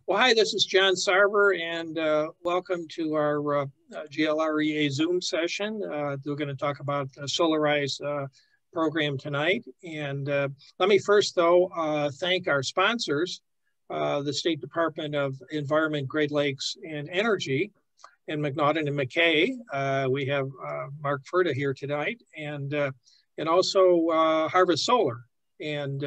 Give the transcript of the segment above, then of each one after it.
Well, hi, this is John Sarver, and welcome to our GLREA Zoom session. We're going to talk about the Solarize program tonight. And let me first, though, thank our sponsors, the State Department of Environment, Great Lakes, and Energy in McNaughton and McKay. We have Mark Furta here tonight, and also Harvest Solar. And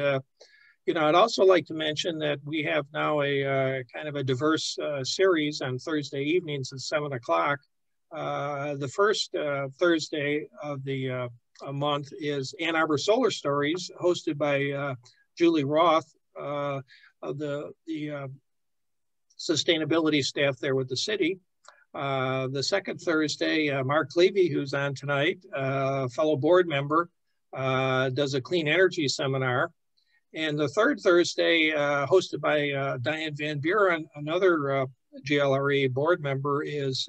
I'd also like to mention that we have now a kind of a diverse series on Thursday evenings at 7 o'clock. The first Thursday of the month is Ann Arbor Solar Stories, hosted by Julie Roth of the sustainability staff there with the city. The second Thursday, Mark Levy, who's on tonight, fellow board member, does a clean energy seminar. And the third Thursday, hosted by Diane Van Buren, another GLREA board member, is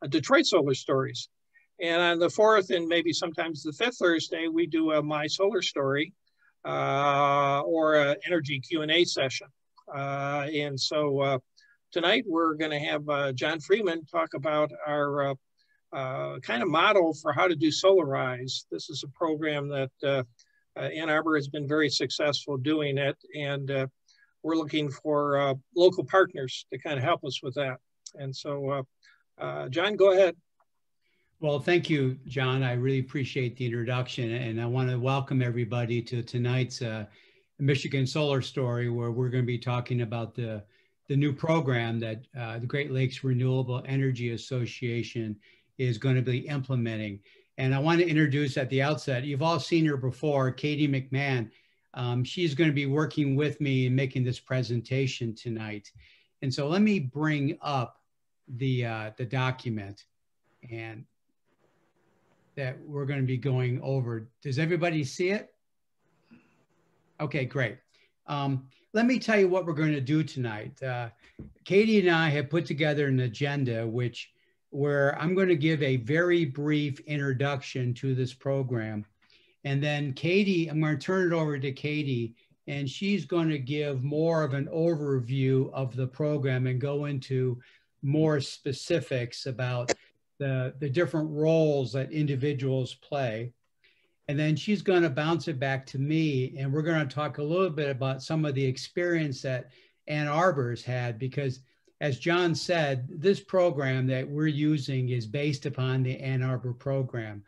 Detroit Solar Stories. And on the fourth and maybe sometimes the fifth Thursday, we do a My Solar Story or an energy Q&A session. And so tonight we're going to have John Freeman talk about our kind of model for how to do Solarize. This is a program that Ann Arbor has been very successful doing it, and we're looking for local partners to kind of help us with that. And so, John, go ahead. Well, thank you, John. I really appreciate the introduction, and I want to welcome everybody to tonight's Michigan Solar Story, where we're going to be talking about the new program that the Great Lakes Renewable Energy Association is going to be implementing. And I want to introduce at the outset, you've all seen her before, Katie McMahon. She's going to be working with me in making this presentation tonight. And so let me bring up the document and that we're going to be going over. Does everybody see it? Okay, great. Let me tell you what we're going to do tonight. Katie and I have put together an agenda where I'm going to give a very brief introduction to this program. And then Katie, I'm going to turn it over to Katie, and she's going to give more of an overview of the program and go into more specifics about the different roles that individuals play. And then she's going to bounce it back to me, and we're going to talk a little bit about some of the experience that Ann Arbor's had, because as John said, this program that we're using is based upon the Ann Arbor program.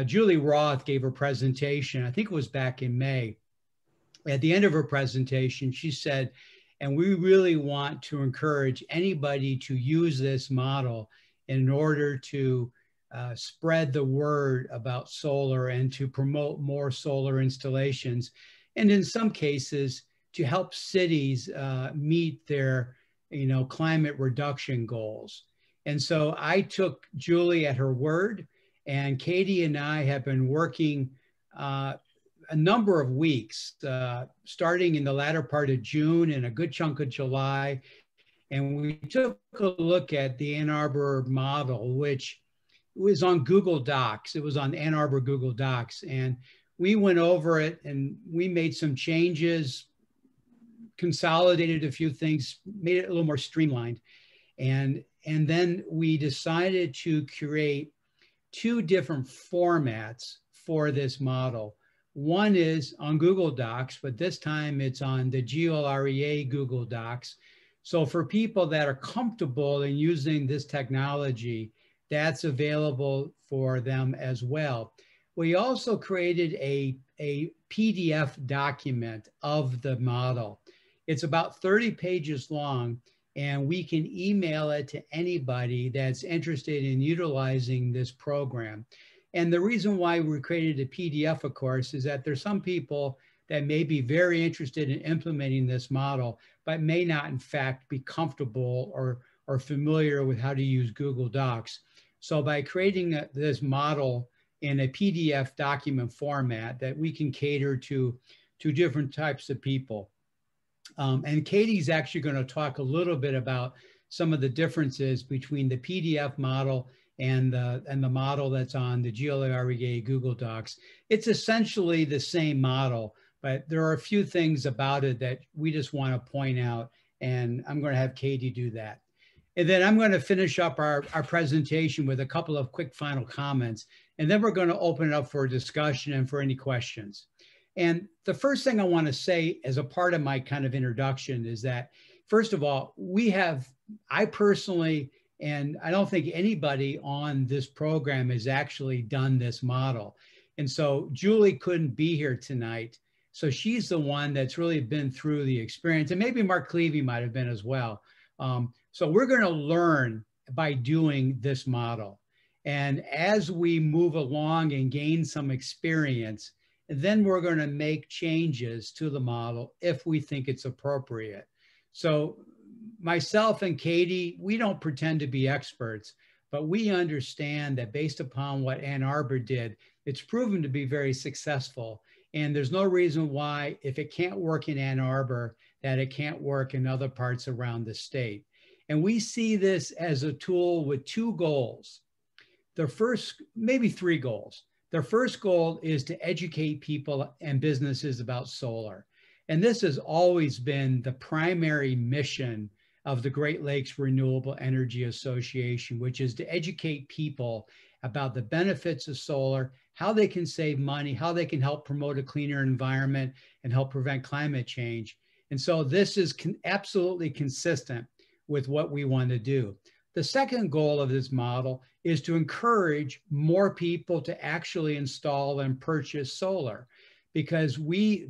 Julie Roth gave her presentation, I think it was back in May. At the end of her presentation, she said, and we really want to encourage anybody to use this model in order to spread the word about solar and to promote more solar installations. And in some cases, to help cities meet their climate reduction goals. And so I took Julie at her word, and Katie and I have been working a number of weeks, starting in the latter part of June and a good chunk of July. And we took a look at the Ann Arbor model, which was on Google Docs. It was on Ann Arbor Google Docs. And we went over it and we made some changes, consolidated a few things, made it a little more streamlined. And then we decided to create two different formats for this model. One is on Google Docs, but this time it's on the GLREA Google Docs. So for people that are comfortable in using this technology, that's available for them as well. We also created a PDF document of the model. It's about 30 pages long, and we can email it to anybody that's interested in utilizing this program. And the reason why we created a PDF, of course, is that there's some people that may be very interested in implementing this model, but may not, in fact, be comfortable or familiar with how to use Google Docs. So by creating this model in a PDF document format that we can cater to different types of people. And Katie's actually going to talk a little bit about some of the differences between the PDF model and the model that's on the GLREA Google Docs. It's essentially the same model, but there are a few things about it that we just want to point out And I'm going to have Katie do that. And then I'm going to finish up our presentation with a couple of quick final comments. And then we're going to open it up for discussion and for any questions. And the first thing I want to say as a part of my kind of introduction is that, first of all, I personally, and I don't think anybody on this program has actually done this model. And so Julie couldn't be here tonight. So she's the one that's really been through the experience, and maybe Mark Clevey might have been as well. So we're going to learn by doing this model. And as we move along and gain some experience, then we're going to make changes to the model if we think it's appropriate. So myself and Katie, we don't pretend to be experts, but we understand that based upon what Ann Arbor did, it's proven to be very successful. And there's no reason why, if it can't work in Ann Arbor, that it can't work in other parts around the state. And we see this as a tool with two goals. The first, maybe three goals. The first goal is to educate people and businesses about solar. And this has always been the primary mission of the Great Lakes Renewable Energy Association, which is to educate people about the benefits of solar, how they can save money, how they can help promote a cleaner environment and help prevent climate change. And so this is absolutely consistent with what we want to do. The second goal of this model is to encourage more people to actually install and purchase solar, because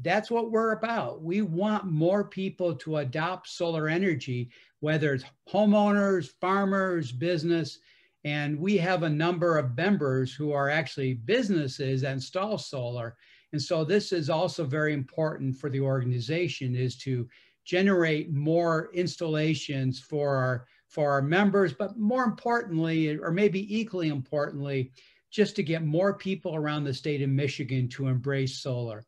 that's what we're about. We want more people to adopt solar energy, whether it's homeowners, farmers, business. And we have a number of members who are actually businesses that install solar. And so this is also very important for the organization, is to generate more installations for our members, but more importantly, or maybe equally importantly, just to get more people around the state of Michigan to embrace solar.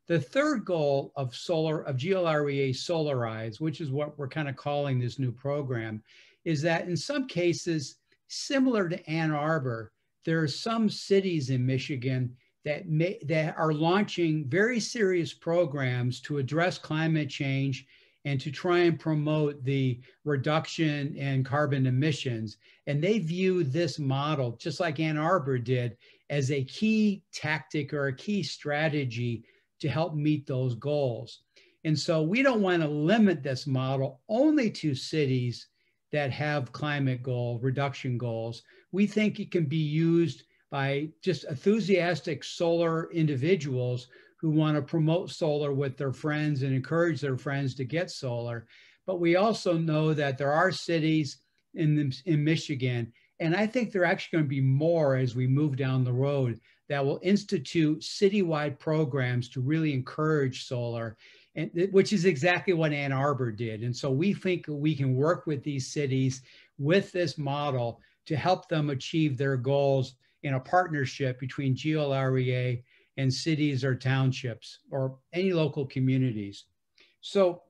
The third goal of GLREA Solarize, which is what we're kind of calling this new program, is that in some cases, similar to Ann Arbor, there are some cities in Michigan that are launching very serious programs to address climate change and to try and promote the reduction in carbon emissions. And they view this model, just like Ann Arbor did, as a key tactic or a key strategy to help meet those goals. And so we don't want to limit this model only to cities that have climate reduction goals. We think it can be used by just enthusiastic solar individuals who want to promote solar with their friends and encourage their friends to get solar. But we also know that there are cities in Michigan, and I think there are actually going to be more as we move down the road, that will institute citywide programs to really encourage solar, and which is exactly what Ann Arbor did. And so we think we can work with these cities with this model to help them achieve their goals in a partnership between GLREA and cities or townships or any local communities. So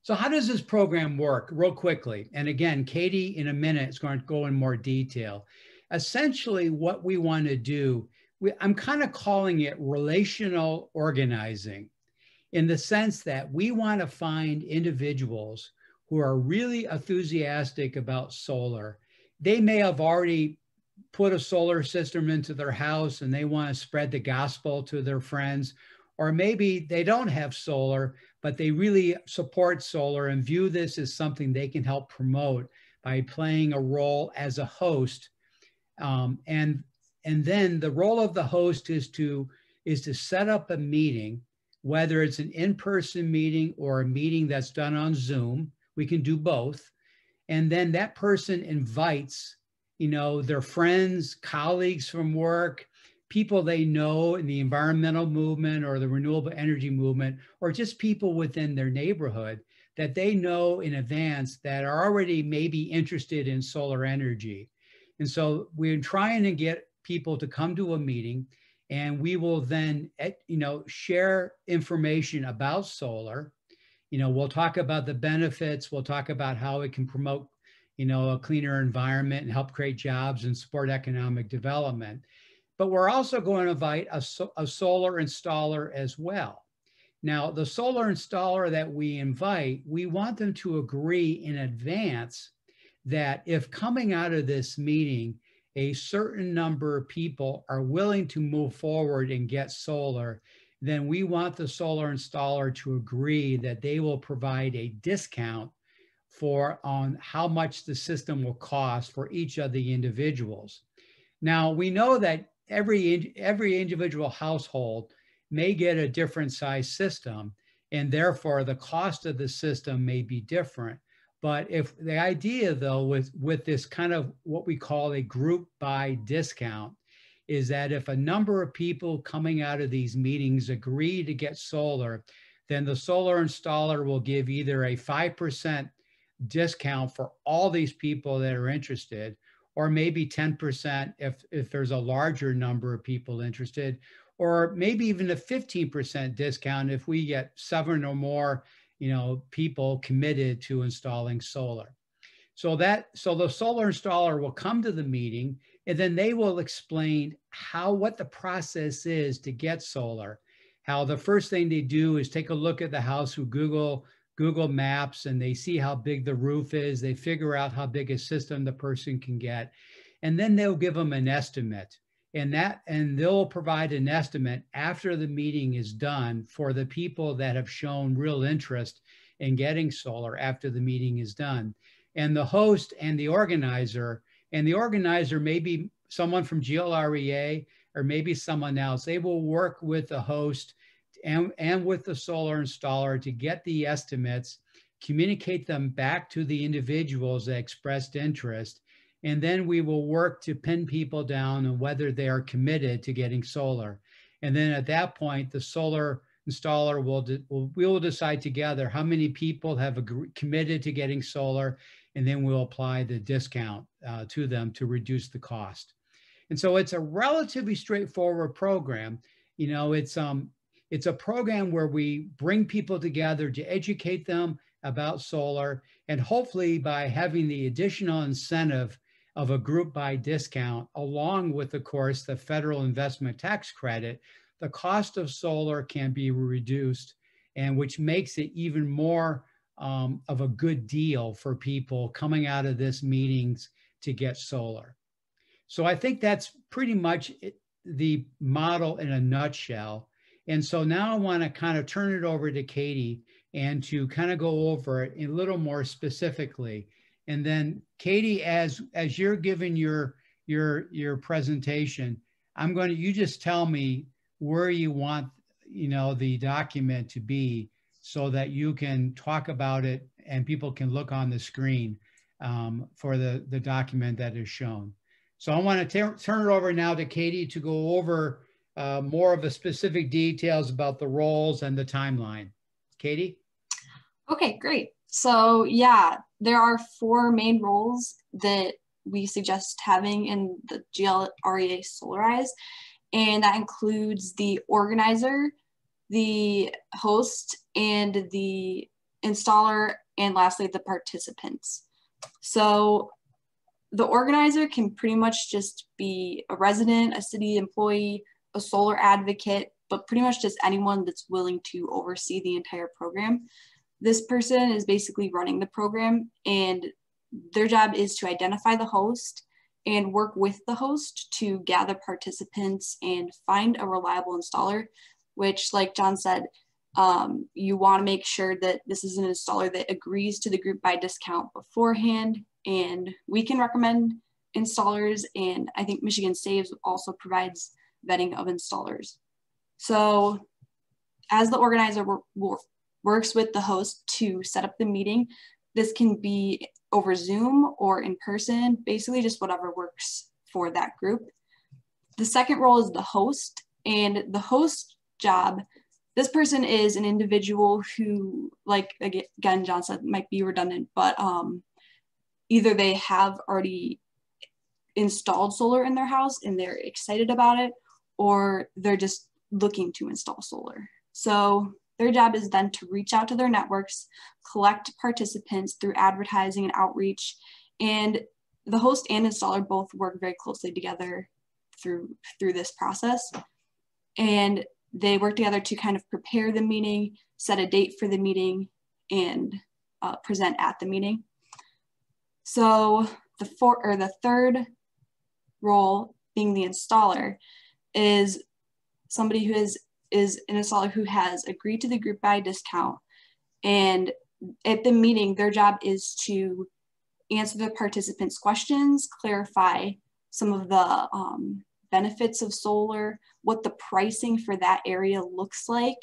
how does this program work real quickly? And again, Katie in a minute is going to go in more detail. Essentially what we want to do, I'm kind of calling it relational organizing, in the sense that we want to find individuals who are really enthusiastic about solar. They may have already put a solar system into their house and they want to spread the gospel to their friends, or maybe they don't have solar, but they really support solar and view this as something they can help promote by playing a role as a host. And then the role of the host is to set up a meeting, whether it's an in-person meeting or a meeting that's done on Zoom. We can do both. And then that person invites, their friends, colleagues from work, people they know in the environmental movement or the renewable energy movement, or just people within their neighborhood that they know in advance that are already maybe interested in solar energy. And so we're trying to get people to come to a meeting, and we will then, share information about solar. We'll talk about the benefits. We'll talk about how it can promote, a cleaner environment and help create jobs and support economic development. But we're also going to invite a solar installer as well. Now, the solar installer that we invite, we want them to agree in advance that if coming out of this meeting, a certain number of people are willing to move forward and get solar, then we want the solar installer to agree that they will provide a discount on how much the system will cost for each of the individuals. Now, we know that every individual household may get a different size system, and therefore the cost of the system may be different. But if the idea, though, with this kind of what we call a group buy discount, is that if a number of people coming out of these meetings agree to get solar, then the solar installer will give either a 5% discount for all these people that are interested, or maybe 10% if there's a larger number of people interested, or maybe even a 15% discount if we get 7 or more, people committed to installing solar. So the solar installer will come to the meeting, and then they will explain what the process is to get solar. How the first thing they do is take a look at the house through Google Maps, and they see how big the roof is. They figure out how big a system the person can get, and then they'll give them an estimate. And they'll provide an estimate after the meeting is done for the people that have shown real interest in getting solar after the meeting is done. And the host and the organizer may be someone from GLREA or maybe someone else. They will work with the host and with the solar installer to get the estimates, communicate them back to the individuals that expressed interest, and then we will work to pin people down on whether they are committed to getting solar. And then at that point, the solar installer we will decide together how many people have committed to getting solar, and then we'll apply the discount to them to reduce the cost. And so it's a relatively straightforward program. It's a program where we bring people together to educate them about solar, and hopefully by having the additional incentive of a group buy discount, along with, of course, the federal investment tax credit, the cost of solar can be reduced, and which makes it even more of a good deal for people coming out of this meetings to get solar. So I think that's pretty much the model in a nutshell. And so now I want to kind of turn it over to Katie and to kind of go over it a little more specifically. And then Katie, as you're giving your presentation, you just tell me where you want, the document to be so that you can talk about it and people can look on the screen for the document that is shown. So I want to turn it over now to Katie to go over more of the specific details about the roles and the timeline. Katie? Okay, great. So yeah, there are 4 main roles that we suggest having in the GLREA Solarize, and that includes the organizer, the host, and the installer, and lastly, the participants. So the organizer can pretty much just be a resident, a city employee, a solar advocate, but pretty much just anyone that's willing to oversee the entire program. This person is basically running the program, and their job is to identify the host and work with the host to gather participants and find a reliable installer, which, like John said, you want to make sure that this is an installer that agrees to the group buy discount beforehand. And we can recommend installers, and I think Michigan Saves also provides vetting of installers. So as the organizer works with the host to set up the meeting, this can be over Zoom or in person, basically just whatever works for that group. The second role is the host, and the host job, this person is an individual who, like again, John said, might be redundant, but either they have already installed solar in their house and they're excited about it, or they're just looking to install solar. So their job is then to reach out to their networks, collect participants through advertising and outreach, and the host and installer both work very closely together through this process. And They work together to kind of prepare the meeting, set a date for the meeting, and present at the meeting. So the third role, being the installer, is somebody who is an installer who has agreed to the group buy discount. And at the meeting, their job is to answer the participants' questions, clarify some of the benefits of solar, what the pricing for that area looks like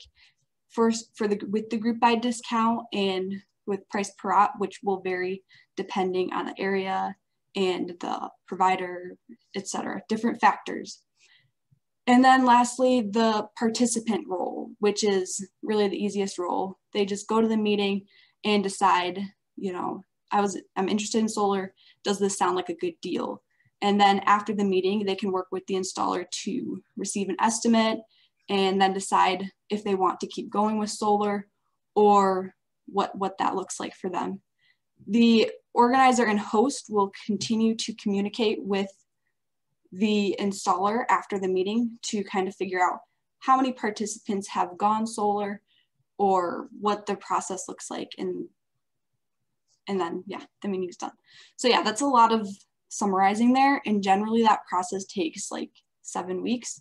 with the group buy discount and with price per watt, which will vary depending on the area and the provider, etc., different factors. And then lastly, the participant role, which is really the easiest role. They just go to the meeting and decide, you know, I'm interested in solar. Does this sound like a good deal? And then after the meeting, they can work with the installer to receive an estimate and then decide if they want to keep going with solar or what that looks like for them. The organizer and host will continue to communicate with the installer after the meeting to kind of figure out how many participants have gone solar or what the process looks like. And then, yeah, the meeting's done. So yeah, that's a lot of summarizing there. And generally that process takes like 7 weeks.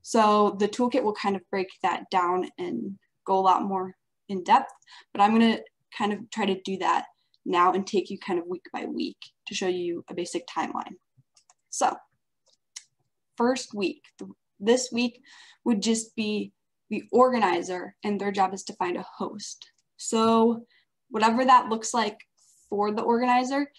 So the toolkit will kind of break that down and go a lot more in depth, but I'm gonna kind of try to do that now and take you kind of week by week to show you a basic timeline. So first week, this week would just be the organizer, and their job is to find a host. So whatever that looks like for the organizer,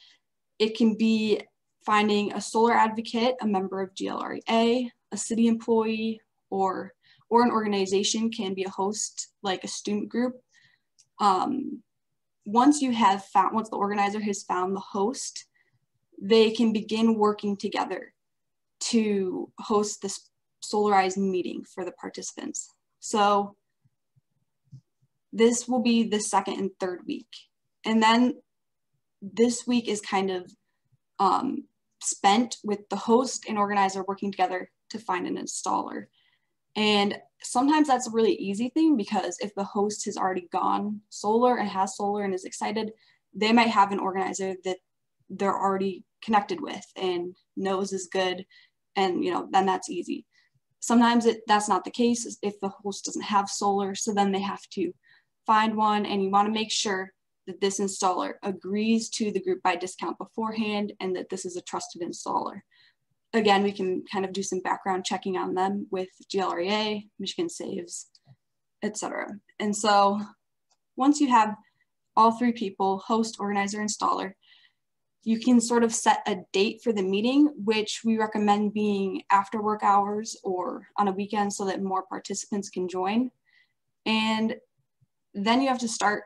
it can be finding a solar advocate, a member of GLREA, a city employee, or an organization can be a host, like a student group. Once the organizer has found the host, they can begin working together to host this Solarize meeting for the participants. So this will be the second and third week. And then this week is kind of spent with the host and organizer working together to find an installer. And sometimes that's a really easy thing because if the host has already gone solar and has solar and is excited, they might have an organizer that they're already connected with and knows is good. And, you know, then that's easy. Sometimes that's not the case if the host doesn't have solar. So then they have to find one, and you want to make sure that this installer agrees to the group buy discount beforehand and that this is a trusted installer. Again, we can kind of do some background checking on them with GLREA, Michigan Saves, etc. And so once you have all three people, host, organizer, installer, you can sort of set a date for the meeting, which we recommend being after work hours or on a weekend so that more participants can join. And then you have to start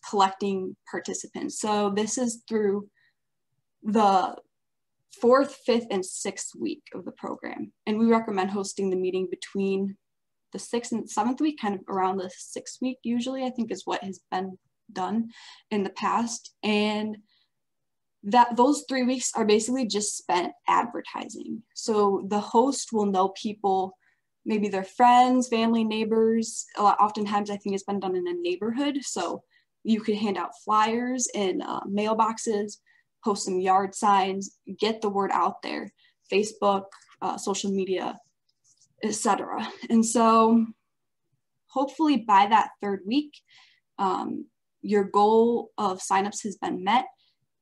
collecting participants. So this is through the 4th, 5th, and 6th week of the program. And we recommend hosting the meeting between the 6th and 7th week, kind of around the 6th week usually, I think is what has been done in the past. And those 3 weeks are basically just spent advertising. So the host will know people, maybe their friends, family, neighbors. Oftentimes I think it's been done in a neighborhood. So you could hand out flyers in mailboxes, post some yard signs, get the word out there, Facebook, social media, etc. And so hopefully by that 3rd week, your goal of signups has been met.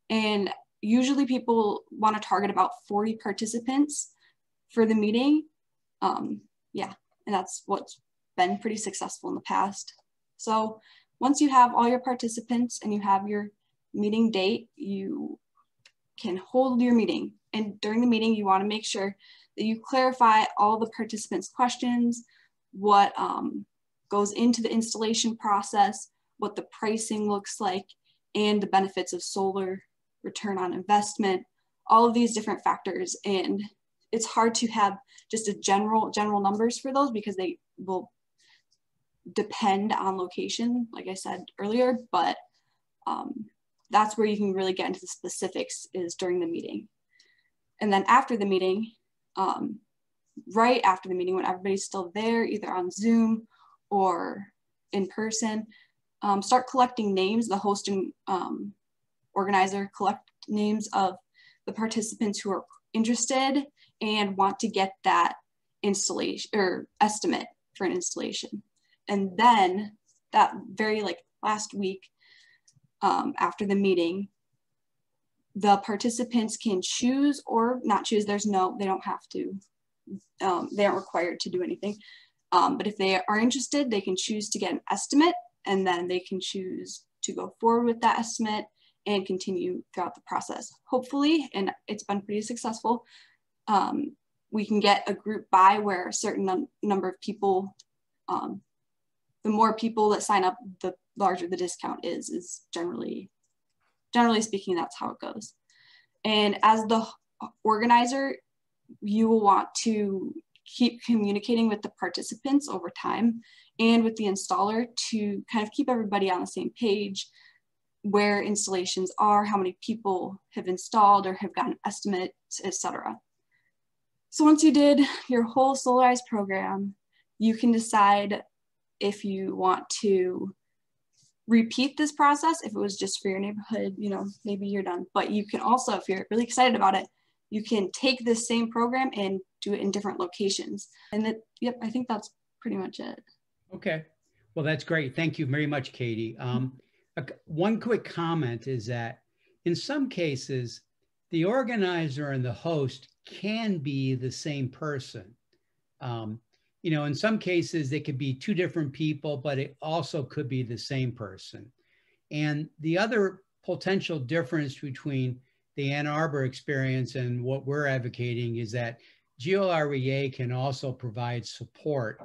And usually people want to target about 40 participants for the meeting. Yeah, and that's what's been pretty successful in the past. So once you have all your participants and you have your meeting date, you can hold your meeting. And during the meeting, you want to make sure that you clarify all the participants' questions, what goes into the installation process, what the pricing looks like, and the benefits of solar, return on investment, all of these different factors. And it's hard to have just a general numbers for those because they will depend on location, like I said earlier, but that's where you can really get into the specifics is during the meeting. And then after the meeting, right after the meeting when everybody's still there, either on Zoom or in person, start collecting names. The host and organizer collect names of the participants who are interested and want to get that installation or estimate for an installation. And then that very last week after the meeting, the participants can choose or not choose. They don't have to, they aren't required to do anything. But if they are interested, they can choose to get an estimate, and then they can choose to go forward with that estimate and continue throughout the process. Hopefully, and it's been pretty successful, we can get a group buy where a certain number of people, the more people that sign up, the larger the discount is generally speaking, that's how it goes. And as the organizer, you will want to keep communicating with the participants over time and with the installer to kind of keep everybody on the same page, where installations are, how many people have installed or have gotten estimates, etc. So once you did your whole Solarize program, you can decide if you want to repeat this process. If it was just for your neighborhood, maybe you're done. But you can also, if you're really excited about it, you can take this same program and do it in different locations. And yep, I think that's pretty much it. Okay, well, that's great. Thank you very much, Katie. One quick comment is that in some cases, the organizer and the host can be the same person. In some cases, they could be two different people, but it also could be the same person. And the other potential difference between the Ann Arbor experience and what we're advocating is that GLREA can also provide support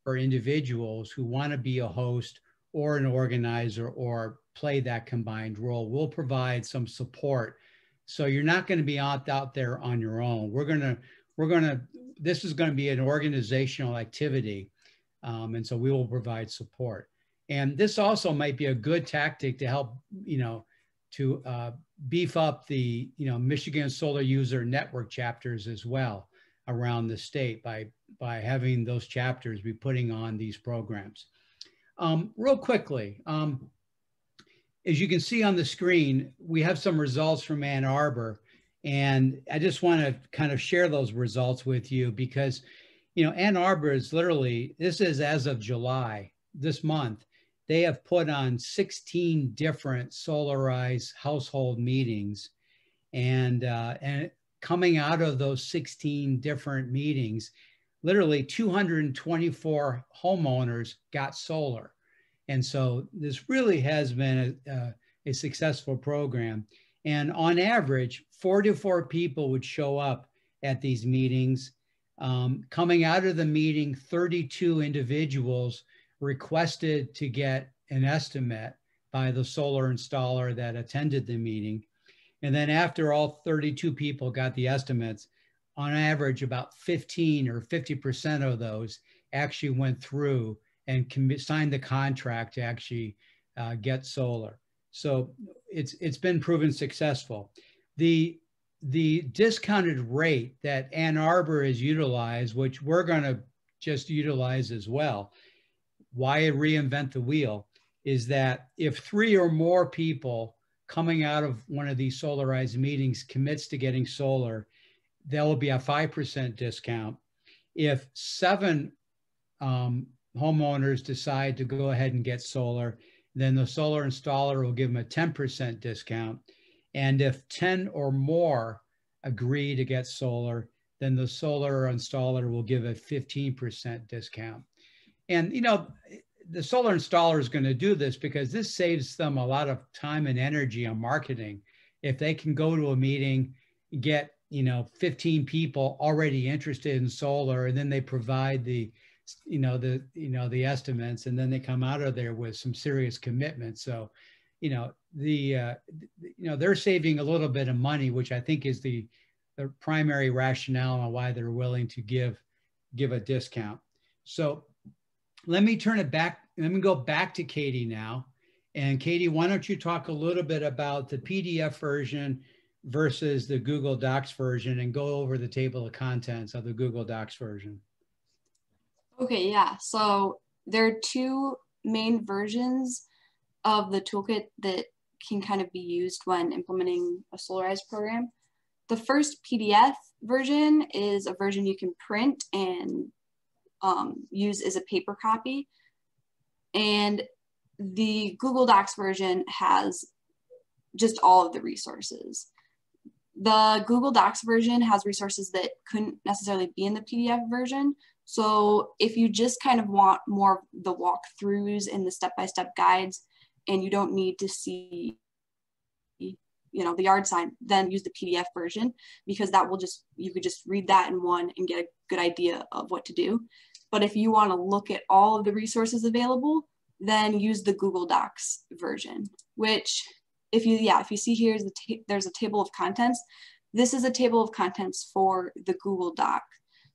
for individuals who want to be a host or an organizer or play that combined role. We'll provide some support. So you're not going to be out there on your own. This is going to be an organizational activity. And so we will provide support. And this also might be a good tactic to help, to beef up the, Michigan Solar User Network chapters as well around the state by having those chapters be putting on these programs. Real quickly, as you can see on the screen, we have some results from Ann Arbor. And I just want to kind of share those results with you because, Ann Arbor is literally, this is as of July, this month, they have put on 16 different Solarize household meetings. And coming out of those 16 different meetings, literally 224 homeowners got solar. And so this really has been a successful program. And on average, 4 to 4 people would show up at these meetings. Coming out of the meeting, 32 individuals requested to get an estimate by the solar installer that attended the meeting. And then after all 32 people got the estimates, on average, about 15 or 50% of those actually went through and signed the contract to actually get solar. So it's been proven successful. The discounted rate that Ann Arbor has utilized, which we're going to just utilize as well, why reinvent the wheel, is that if 3 or more people coming out of one of these Solarize meetings commits to getting solar, there will be a 5% discount. If 7 homeowners decide to go ahead and get solar, then the solar installer will give them a 10% discount. And if 10 or more agree to get solar, then the solar installer will give a 15% discount. And, the solar installer is going to do this because this saves them a lot of time and energy on marketing. If they can go to a meeting, get, 15 people already interested in solar, and then they provide the estimates, and then they come out of there with some serious commitment. So, they're saving a little bit of money, which I think is the primary rationale on why they're willing to give a discount. So let me turn it back. Let me go back to Katie now. And Katie, why don't you talk a little bit about the PDF version versus the Google Docs version and go over the table of contents of the Google Docs version. Okay, yeah. So there are two main versions of the toolkit that can kind of be used when implementing a Solarize program. The first PDF version is a version you can print and use as a paper copy. And the Google Docs version has just all of the resources. The Google Docs version has resources that couldn't necessarily be in the PDF version. So if you just kind of want more of the walkthroughs and the step-by-step guides, and you don't need to see, you know, the yard sign, then use the PDF version, because that will just, you could just read that in one and get a good idea of what to do. But if you want to look at all of the resources available, then use the Google Docs version, which if you see here, there's a table of contents. This is a table of contents for the Google Doc.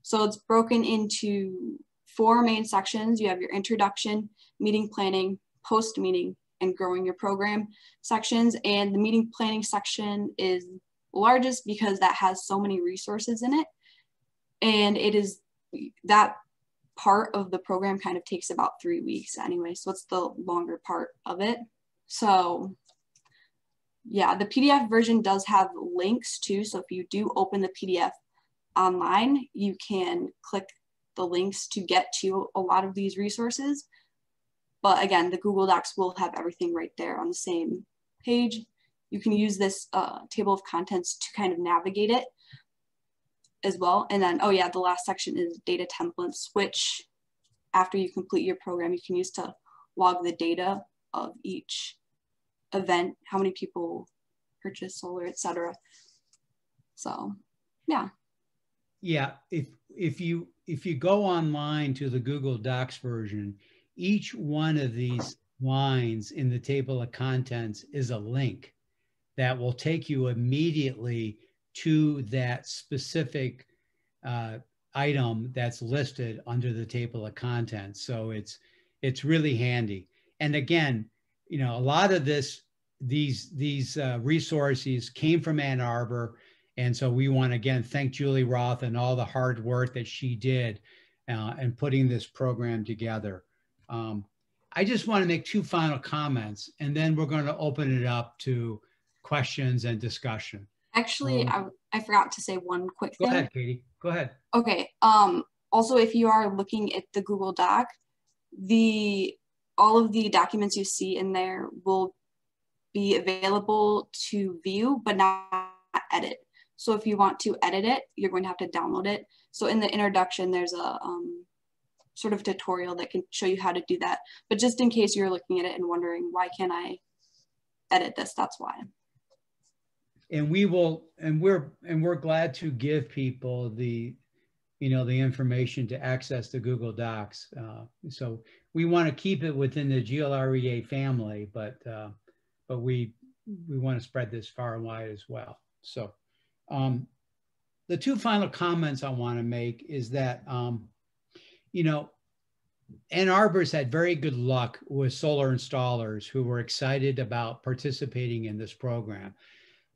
So it's broken into 4 main sections. You have your introduction, meeting planning, post-meeting, and growing your program sections. And the meeting planning section is largest because that has so many resources in it. And it is, that part of the program kind of takes about 3 weeks anyway. So it's the longer part of it. So yeah, the PDF version does have links too. So if you do open the PDF online, you can click the links to get to a lot of these resources. But again, the Google Docs will have everything right there on the same page. You can use this table of contents to kind of navigate it as well. And then, oh yeah, the last section is data templates, which after you complete your program, you can use to log the data of each event, how many people purchase solar, etc. So, yeah. Yeah, if you go online to the Google Docs version, each one of these lines in the table of contents is a link that will take you immediately to that specific item that's listed under the table of contents. So it's really handy. And again, you know, a lot of these resources came from Ann Arbor. And so we want to, again, thank Julie Roth and all the hard work that she did in putting this program together. I just want to make 2 final comments, and then we're going to open it up to questions and discussion. Actually, I forgot to say one quick thing. Go ahead, Katie. Go ahead. Okay. Also, if you are looking at the Google Doc, all of the documents you see in there will be available to view, but not edit. So if you want to edit it, you're going to have to download it. So in the introduction, there's a sort of tutorial that can show you how to do that. But just in case you're looking at it and wondering, why can't I edit this? That's why. And we're glad to give people the information to access the Google Docs. So we want to keep it within the GLREA family, but we want to spread this far and wide as well. So the 2 final comments I want to make is that, you know, Ann Arbor's had very good luck with solar installers who were excited about participating in this program.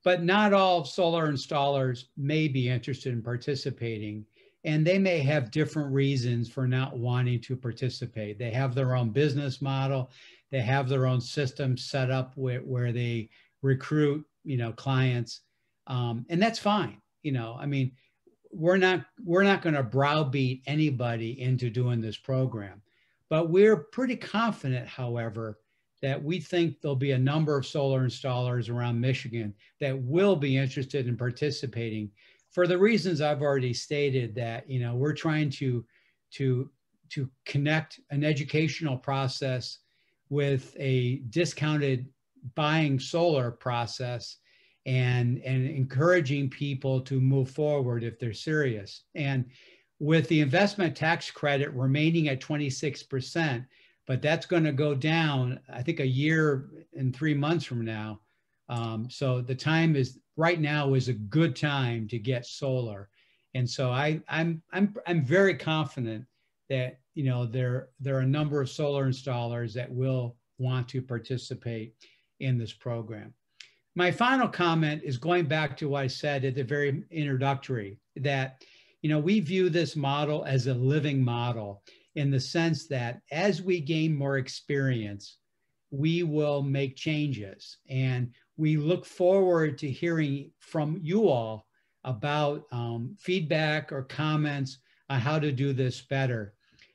But not all solar installers may be interested in participating, and they may have different reasons for not wanting to participate. They have their own business model. They have their own system set up where they recruit, you know, clients, and that's fine. You know, I mean, we're not going to browbeat anybody into doing this program, but we're pretty confident, however, that we think there'll be a number of solar installers around Michigan that will be interested in participating for the reasons I've already stated, that, you know, we're trying to connect an educational process with a discounted buying solar process and encouraging people to move forward if they're serious. And with the investment tax credit remaining at 26%, but that's going to go down, I think, 1 year and 3 months from now. So the time is right now is a good time to get solar, and so I'm very confident that, you know, there are a number of solar installers that will want to participate in this program. my final comment is going back to what I said at the very introductory, that, you know, we view this model as a living model in the sense that as we gain more experience, we will make changes. And we look forward to hearing from you all about feedback or comments on how to do this better.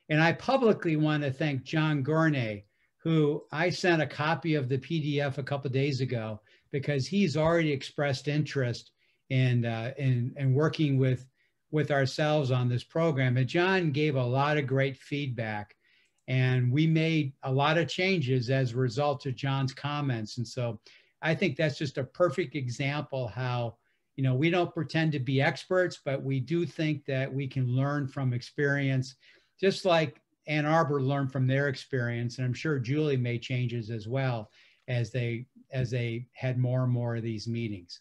And I publicly want to thank John Gournay, who I sent a copy of the PDF a couple of days ago, because he's already expressed interest in working with ourselves on this program. And John gave a lot of great feedback, and we made a lot of changes as a result of John's comments. And so I think that's just a perfect example how, you know, we don't pretend to be experts, but we do think that we can learn from experience, just like Ann Arbor learned from their experience. And I'm sure Julie made changes as well as they had more and more of these meetings.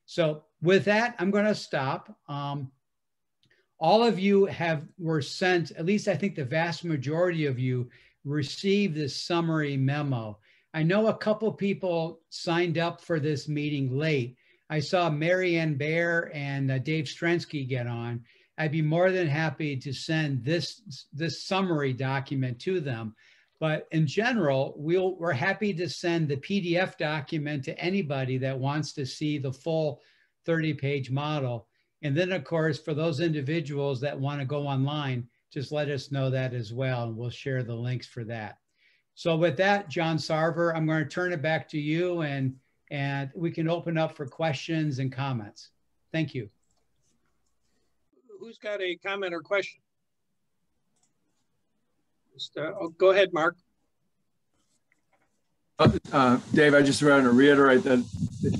So with that, I'm going to stop. All of you were sent, at least I think the vast majority of you received this summary memo. I know a couple people signed up for this meeting late. I saw Mary Ann Baer and Dave Strensky get on. I'd be more than happy to send this summary document to them. But in general, we're happy to send the PDF document to anybody that wants to see the full 30-page model. And then, of course, for those individuals that want to go online, just let us know that as well, and we'll share the links for that. So with that, John Sarver, I'm going to turn it back to you, and we can open up for questions and comments. Thank you. Who's got a comment or question? Just, go ahead, Mark. Dave, I just wanted to reiterate that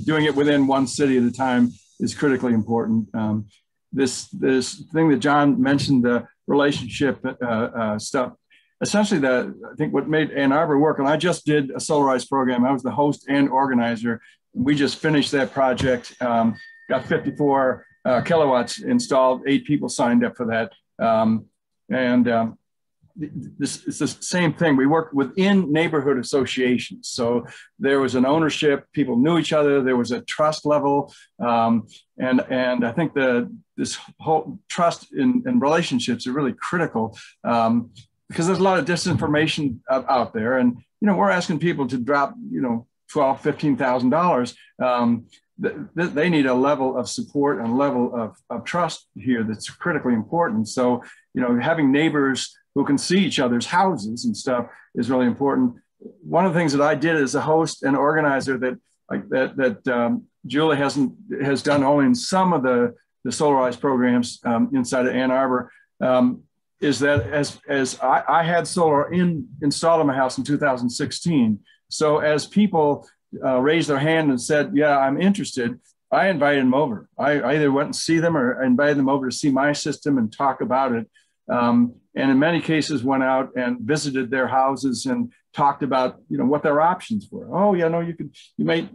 doing it within one city at a time is critically important. This thing that John mentioned, the relationship stuff, essentially I think what made Ann Arbor work, and I just did a Solarize program. I was the host and organizer. We just finished that project, got 54 kilowatts installed, 8 people signed up for that. It's the same thing. We worked within neighborhood associations. So there was an ownership, people knew each other, there was a trust level. And I think this whole trust in relationships are really critical because there's a lot of disinformation out there. And, you know, we're asking people to drop, you know, $12,000, $15,000. They need a level of support and a level of trust here that's critically important. So, you know, having neighbors who can see each other's houses and stuff is really important. One of the things that I did as a host and organizer that Julie has done only in some of the Solarize programs inside of Ann Arbor is that as I had solar installed in my house in 2016. So as people raised their hand and said, yeah, I'm interested, I invited them over. I either went and see them or invited them over to see my system and talk about it. And in many cases went out and visited their houses and talked about, you know, what their options were. Oh, yeah, no, you may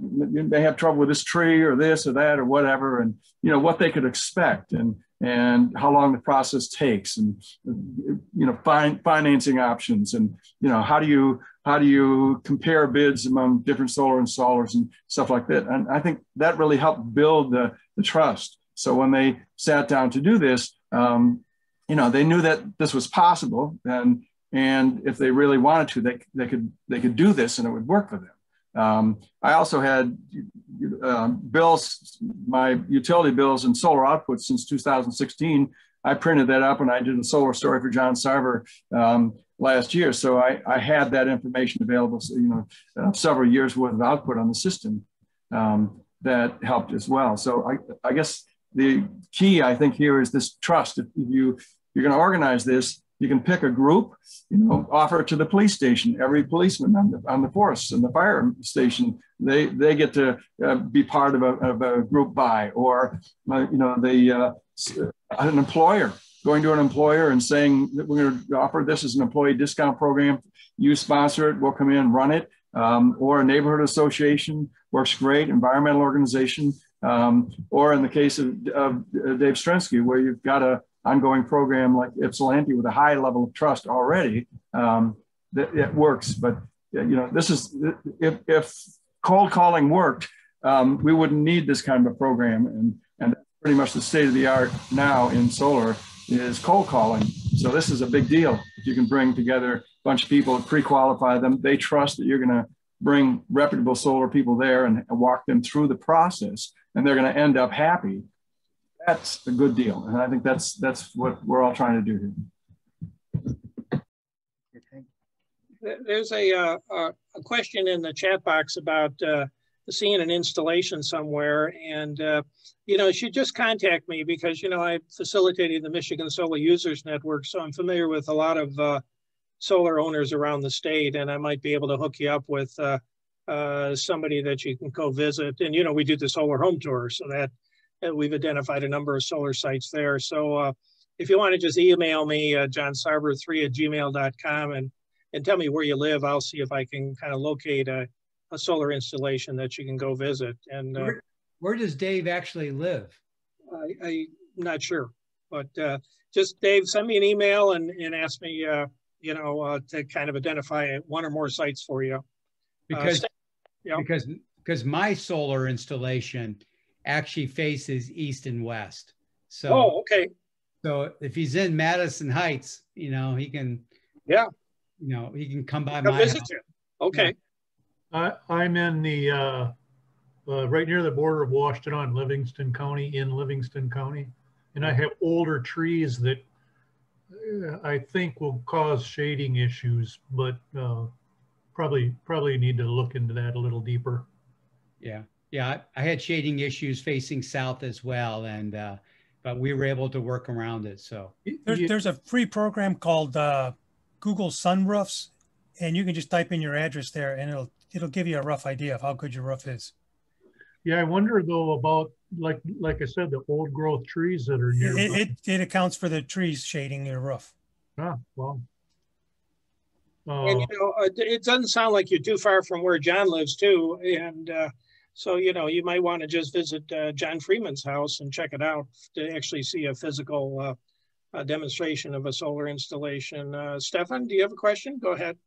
have trouble with this tree or this or that or whatever, and, you know, what they could expect and how long the process takes, and, you know, financing options, and, you know, how do you compare bids among different solar installers and stuff like that. And I think that really helped build the trust. So when they sat down to do this, you know, they knew that this was possible, and if they really wanted to, they could do this, and it would work for them. I also had bills, my utility bills and solar output since 2016. I printed that up, and I did a solar story for John Sarver last year. So I had that information available. So, you know, several years worth of output on the system that helped as well. So I guess the key, I think, here is this trust. If you're going to organize this, you can pick a group, you know, offer it to the police station. Every policeman on the force and the fire station, they get to be part of a group buy, or, you know, an employer, going to an employer and saying that we're going to offer this as an employee discount program. You sponsor it, we'll come in and run it. Or a neighborhood association works great, environmental organization. Or in the case of Dave Strensky, where you've got a ongoing program like Ypsilanti with a high level of trust already, that it works. But, you know, this is, if cold calling worked, we wouldn't need this kind of a program. And pretty much the state of the art now in solar is cold calling. So this is a big deal. If you can bring together a bunch of people, pre-qualify them, they trust that you're going to bring reputable solar people there and walk them through the process, and they're going to end up happy. That's a good deal. And I think that's what we're all trying to do here. There's a question in the chat box about seeing an installation somewhere, and you know, should just contact me because, you know, I facilitated the Michigan Solar Users Network, so I'm familiar with a lot of solar owners around the state, and I might be able to hook you up with somebody that you can go visit. And, you know, we do the solar home tour, so that we've identified a number of solar sites there. So if you want to just email me, johnsarber3@gmail.com, and tell me where you live, I'll see if I can kind of locate a solar installation that you can go visit. And where does Dave actually live? I'm not sure, but just Dave, send me an email and ask me, you know, to kind of identify one or more sites for you. Because my solar installation actually faces east and west. So, oh, okay. So if he's in Madison Heights, you know, he can, yeah, you know, he can come by come my visit house. you. Okay. Yeah. I'm in the right near the border of Washington in Livingston County, and I have older trees that I think will cause shading issues, but probably need to look into that a little deeper. Yeah, yeah, I had shading issues facing south as well, and but we were able to work around it. So there's a free program called Google Sunroofs, and you can just type in your address there, and it'll give you a rough idea of how good your roof is. Yeah, I wonder though about like I said, the old growth trees that are nearby. It accounts for the trees shading your roof. Ah, well. And, you know, it doesn't sound like you're too far from where John lives too. And so, you know, you might want to just visit John Freeman's house and check it out to actually see a physical demonstration of a solar installation. Stefan, do you have a question? Go ahead.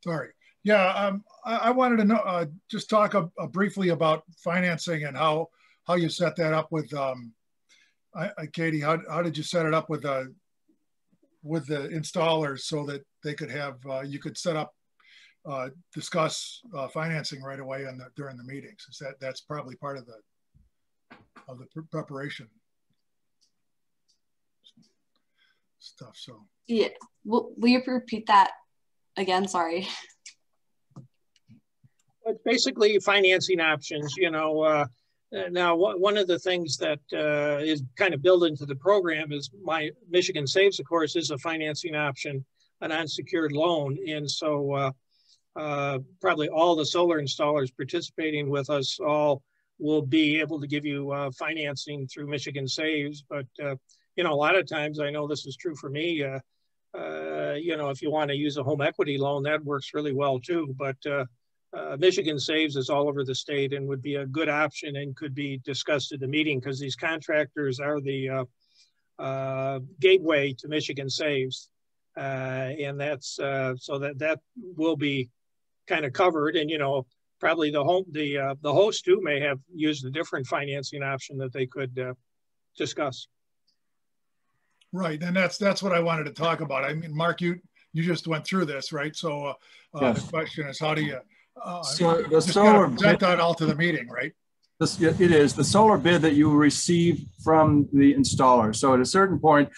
Sorry. Yeah, I wanted to know, just talk briefly about financing and how you set that up with Katie. How did you set it up with the installers so that they could have you could set up discuss financing right away during the meetings? Is that's probably part of the preparation stuff. So yeah, will you repeat that again? Sorry. It's basically financing options, you know. Now, one of the things that is kind of built into the program is my Michigan Saves, of course, is a financing option, an unsecured loan. And so probably all the solar installers participating with us all will be able to give you financing through Michigan Saves. But, you know, a lot of times, I know this is true for me, you know, if you want to use a home equity loan, that works really well too. But Michigan Saves is all over the state and would be a good option and could be discussed at the meeting because these contractors are the gateway to Michigan Saves. And that's so that will be kind of covered. And, you know, probably the host too may have used a different financing option that they could discuss. right, and that's what I wanted to talk about. I mean, Mark, you just went through this, right? So yes. The question is, how do you so the just solar present that all to the meeting, right? It is the solar bid that you receive from the installer. So at a certain point,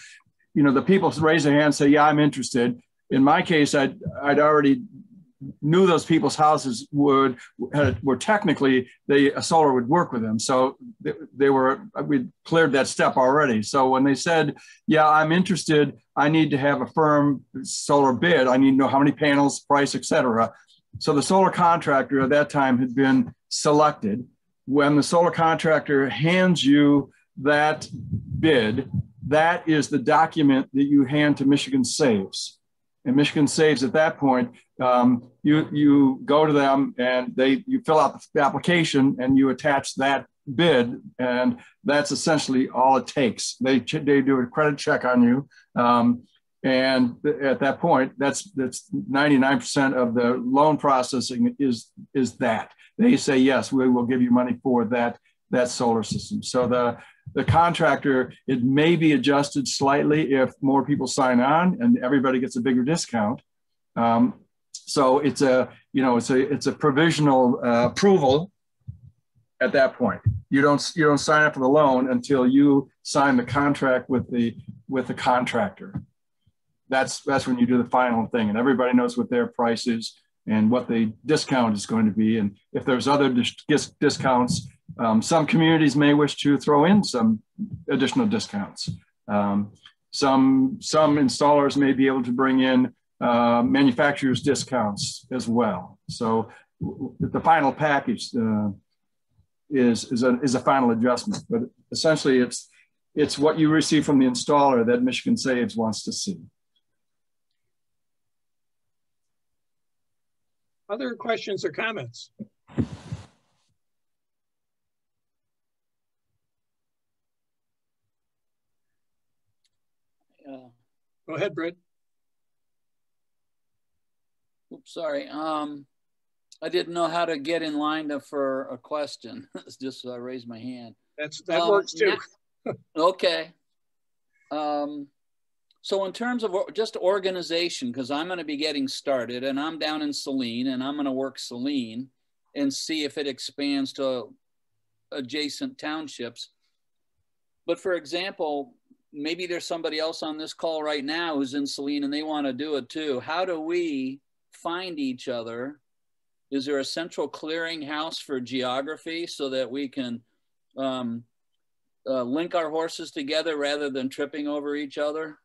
you know, the people raise their hand and say, yeah, I'm interested. In my case, I'd already knew those people's houses were technically a solar would work with them. So we cleared that step already. So when they said, yeah, I'm interested, I need to have a firm solar bid. I need to know how many panels, price, etc. So the solar contractor at that time had been selected. When the solar contractor hands you that bid, that is the document that you hand to Michigan Saves. And Michigan Saves at that point, you go to them and you fill out the application and you attach that bid, and that's essentially all it takes. They do a credit check on you, And at that point, that's 99% of the loan processing is that. They say, yes, we will give you money for that solar system. So the contractor, it may be adjusted slightly if more people sign on and everybody gets a bigger discount. So it's a provisional approval at that point. You don't sign up for the loan until you sign the contract with the contractor. That's when you do the final thing, and everybody knows what their price is and what the discount is going to be. And if there's other discounts, some communities may wish to throw in some additional discounts. Some installers may be able to bring in manufacturers' discounts as well. So the final package is a final adjustment, but essentially it's what you receive from the installer that Michigan Saves wants to see. Other questions or comments? Go ahead, Britt. Oops, sorry. I didn't know how to get in line for a question. It's just so I raised my hand. That works too. Okay. So in terms of just organization, because I'm going to be getting started and I'm down in Saline and I'm going to work Saline and see if it expands to adjacent townships. But for example, maybe there's somebody else on this call right now who's in Saline and they want to do it too. How do we find each other? Is there a central clearinghouse for geography so that we can link our horses together rather than tripping over each other?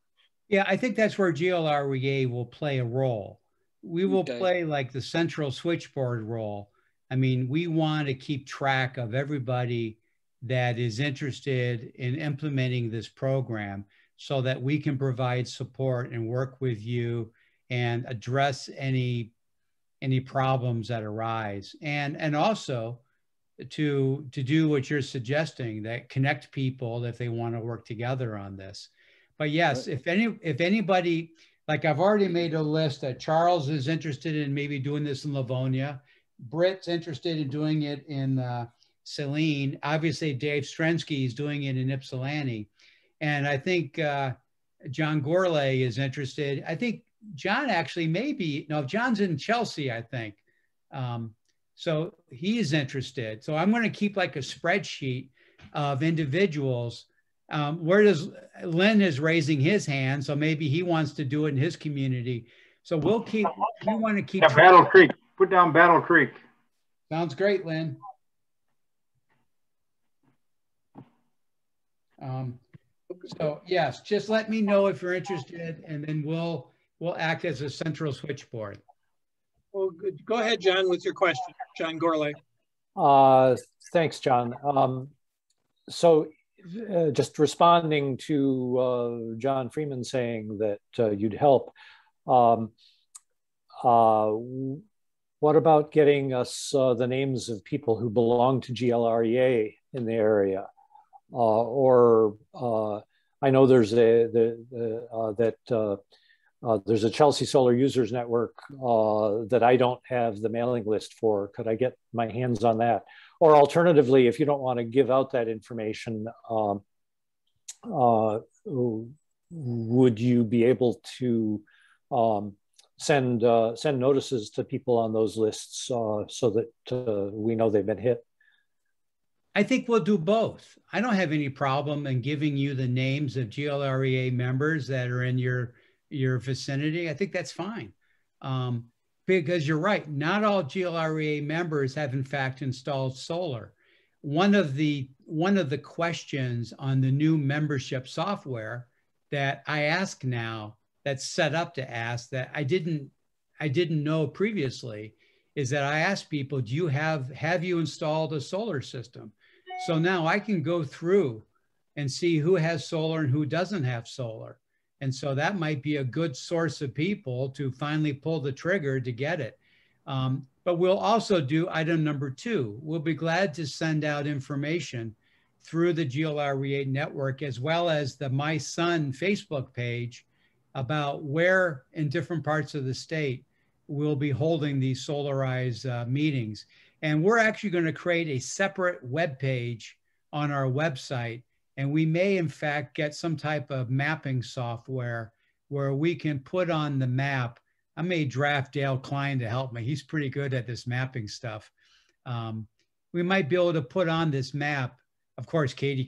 Yeah, I think that's where GLREA will play a role. We will play like the central switchboard role. I mean, we want to keep track of everybody that is interested in implementing this program so that we can provide support and work with you and address any problems that arise. And also to do what you're suggesting, that connect people if they want to work together on this. But yes, if anybody, like I've already made a list that Charles is interested in maybe doing this in Livonia, Britt's interested in doing it in Saline. Obviously, Dave Strensky is doing it in Ypsilanti. And I think John Gourlay is interested. I think John actually John's in Chelsea, I think. So he is interested. So I'm going to keep like a spreadsheet of individuals. Lynn is raising his hand, so maybe he wants to do it in his community. So we want to keep. Yeah, Battle Creek. Put down Battle Creek. Sounds great, Lynn. So yes, just let me know if you're interested, and then we'll act as a central switchboard. Well, good. Go ahead, John, with your question. John Gourlay. Thanks, John. So just responding to John Freeman saying that you'd help, what about getting us the names of people who belong to GLREA in the area? I know there's there's a Chelsea Solar Users Network that I don't have the mailing list for. Could I get my hands on that? Or alternatively, if you don't want to give out that information, would you be able to send notices to people on those lists so that we know they've been hit? I think we'll do both. I don't have any problem in giving you the names of GLREA members that are in your vicinity. I think that's fine. Because you're right, not all GLREA members have in fact installed solar. One of the questions on the new membership software that I ask now, that's set up to ask, that I didn't know previously, is that I ask people, do you have you installed a solar system? So now I can go through and see who has solar and who doesn't have solar. And so that might be a good source of people to finally pull the trigger to get it. But we'll also do item number 2. We'll be glad to send out information through the GLREA network, as well as the My Son Facebook page, about where in different parts of the state we'll be holding these Solarize meetings. And we're actually going to create a separate web page on our website. And we may, in fact, get some type of mapping software where we can put on the map. I may draft Dale Klein to help me. He's pretty good at this mapping stuff. We might be able to put on this map. Of course, Katie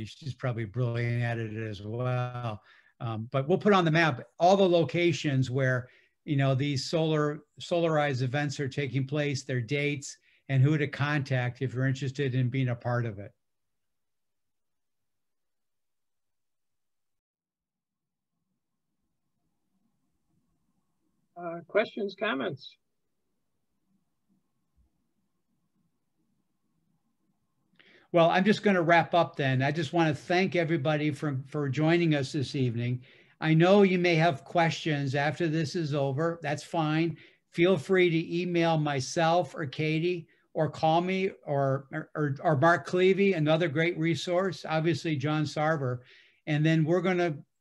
she's probably brilliant at it as well. But we'll put on the map all the locations where, you know, these Solarize events are taking place, their dates, and who to contact if you're interested in being a part of it. Questions, comments? Well, I'm just going to wrap up then. I just want to thank everybody for joining us this evening. I know you may have questions after this is over. That's fine. Feel free to email myself or Katie, or call me, or Mark Clevey, another great resource. Obviously, John Sarver, and then we're going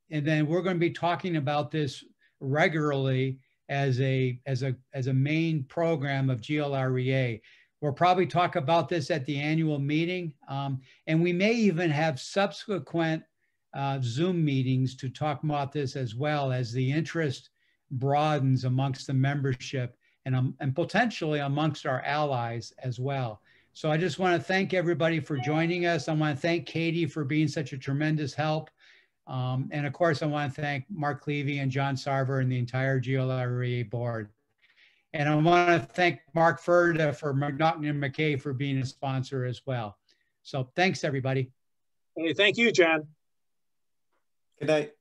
to be talking about this regularly as a main program of GLREA. We'll probably talk about this at the annual meeting, and we may even have subsequent Zoom meetings to talk about this as well, as the interest broadens amongst the membership and potentially amongst our allies as well. So I just want to thank everybody for joining us. I want to thank Katie for being such a tremendous help. And of course, I want to thank Mark Clevey and John Sarver and the entire GLREA board. And I want to thank Mark Furda for McNaughton and McKay for being a sponsor as well. So thanks, everybody. Hey, thank you, John. Good night.